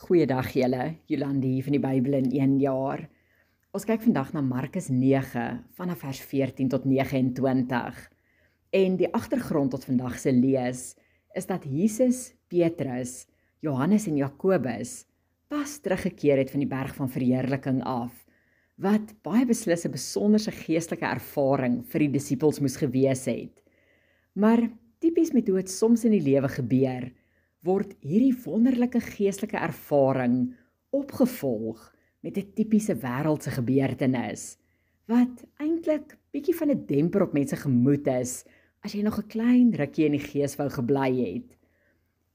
Goeiedag julle, Jolande hier van die Bybel in 1 jaar. Ons kyk vandag na Markus 9 vanaf vers 14 tot 29. En die agtergrond tot vandag se lees is dat Jesus, Petrus, Johannes en Jakobus pas teruggekeer het van die berg van verheerliking af, wat baie beslis 'n besonderse geestelike ervaring vir die disippels moes gewees het. Maar tipies met hoe dit soms in die lewe gebeur, word hierdie wonderlike geestelike ervaring opgevolg met 'n tipiese wêreldse gebeurtenis, wat eintlik bietjie van 'n demper op mense gemoed is, as jy nog 'n klein rukkie in die gees wou gebly het.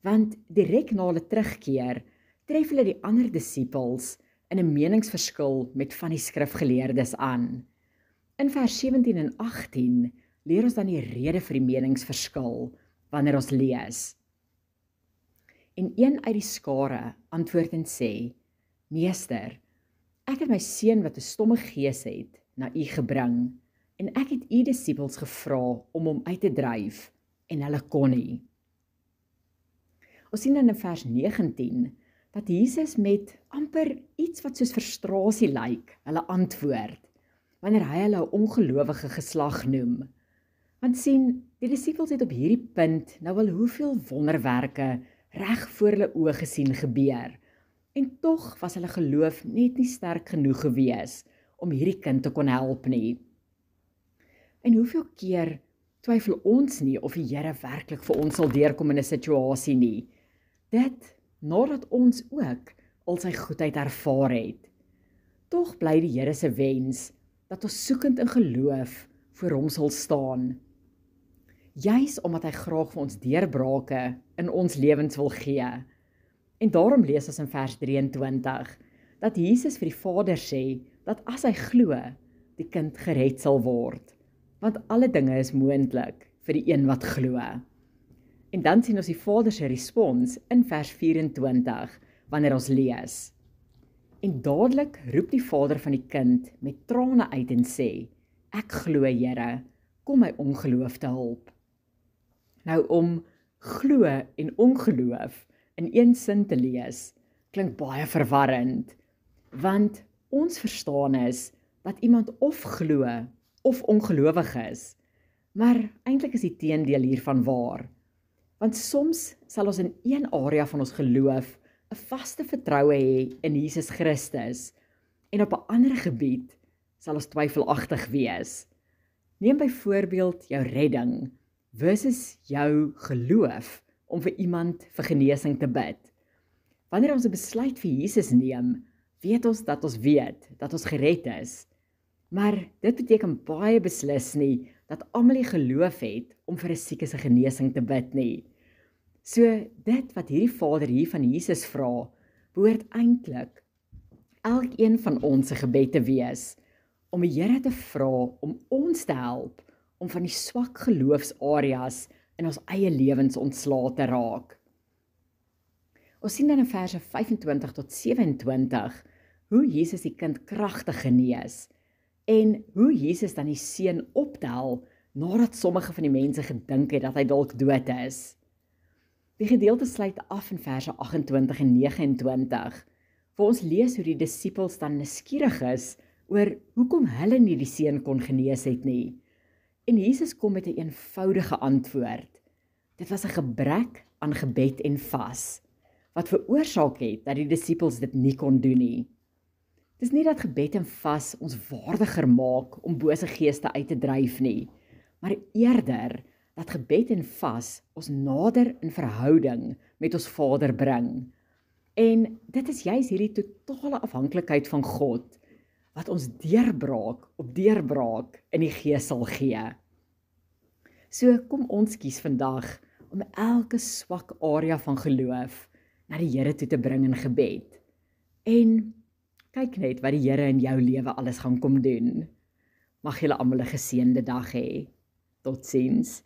Want direk na hulle terugkeer, tref hulle die ander disippels in 'n meningsverskil met van die skrifgeleerdes aan. In vers 17 en 18 leer ons dan die rede vir die meningsverskil wanneer ons lees. En een uit die skare antwoord en sê, Meester, ek het my seun wat 'n stomme gees het, na u gebring, en ek het u disippels gevra om hom uit te dryf, en hulle kon nie. Ons sien dan in vers 19, dat Jesus met amper iets wat soos frustrasie lyk, hulle antwoord, wanneer hy hulle 'n ongelowige geslag noem. Want sien, die disippels het op hierdie punt nou al hoeveel wonderwerke reg voor hulle oë gesien gebeur, en tog was hulle geloof net nie sterk genoeg gewees om hierdie kind te kon help nie. En hoeveel keer twyfel ons nie of die Here werklik vir ons sal deurkom in 'n situasie nie, dit nadat ons ook al sy goedheid ervaar het. Tog bly die Here se wens dat ons soekend in geloof voor hom sal staan, juis omdat hy graag vir ons deurbrake in ons lewens wil gee. En daarom lees ons in vers 23, dat Jesus vir die Vader sê, dat as hy glo, die kind gered sal word. Want alle dinge is moontlik vir die een wat glo. En dan sien ons die Vader se respons in vers 24, wanneer ons lees. En dadelik roep die Vader van die kind met trane uit en sê, ek glo, Here, kom my ongeloof te help. Nou om glo en ongeloof in een sin te lees, klink baie verwarrend, want ons verstaan is dat iemand of glo of ongelowig is, maar eintlik is die teendeel hiervan waar. Want soms sal ons in een area van ons geloof 'n vaste vertroue hê in Jesus Christus, en op 'n ander gebied sal ons twyfelagtig wees. Neem byvoorbeeld jou redding versus jou geloof om vir iemand vir genesing te bid. Wanneer ons 'n besluit vir Jesus neem, weet ons dat ons gered is. Maar dit beteken baie beslis nie dat almal die geloof het om vir 'n sieke se genesing te bid nie. So dit wat hierdie Vader hier van Jesus vra, behoort eintlik elkeen van ons se gebed te wees, om die Here te vra om ons te help om van die swak geloofsareas in ons eie lewens ontslae te raak. Ons sien dan in verse 25 tot 27 hoe Jesus die kind kragtig genees en hoe Jesus dan die seun optel nadat sommige van die mense gedink het dat hy dalk dood is. Die gedeelte sluit af in verse 28 en 29, waar ons lees hoe die disippels dan nuuskierig is oor hoekom hulle nie die seun kon genees het nie. En Jesus kom met 'n eenvoudige antwoord. Dit was 'n gebrek aan gebed en vas, wat veroorsaak het dat die disippels dit nie kon doen nie. Dis nie dat gebed en vas ons waardiger maak om bose geeste uit te dryf nie, maar eerder dat gebed en vas ons nader in verhouding met ons Vader bring. En dit is juis hierdie totale afhanklikheid van God, wat ons deurbraak op deurbraak in die gees sal gee. So kom ons kies vandag om elke swak area van geloof na die Here toe te bring in gebed. En kyk net wat die Here in jou lewe alles gaan kom doen. Mag julle almal 'n geseënde dag hê. Totsiens.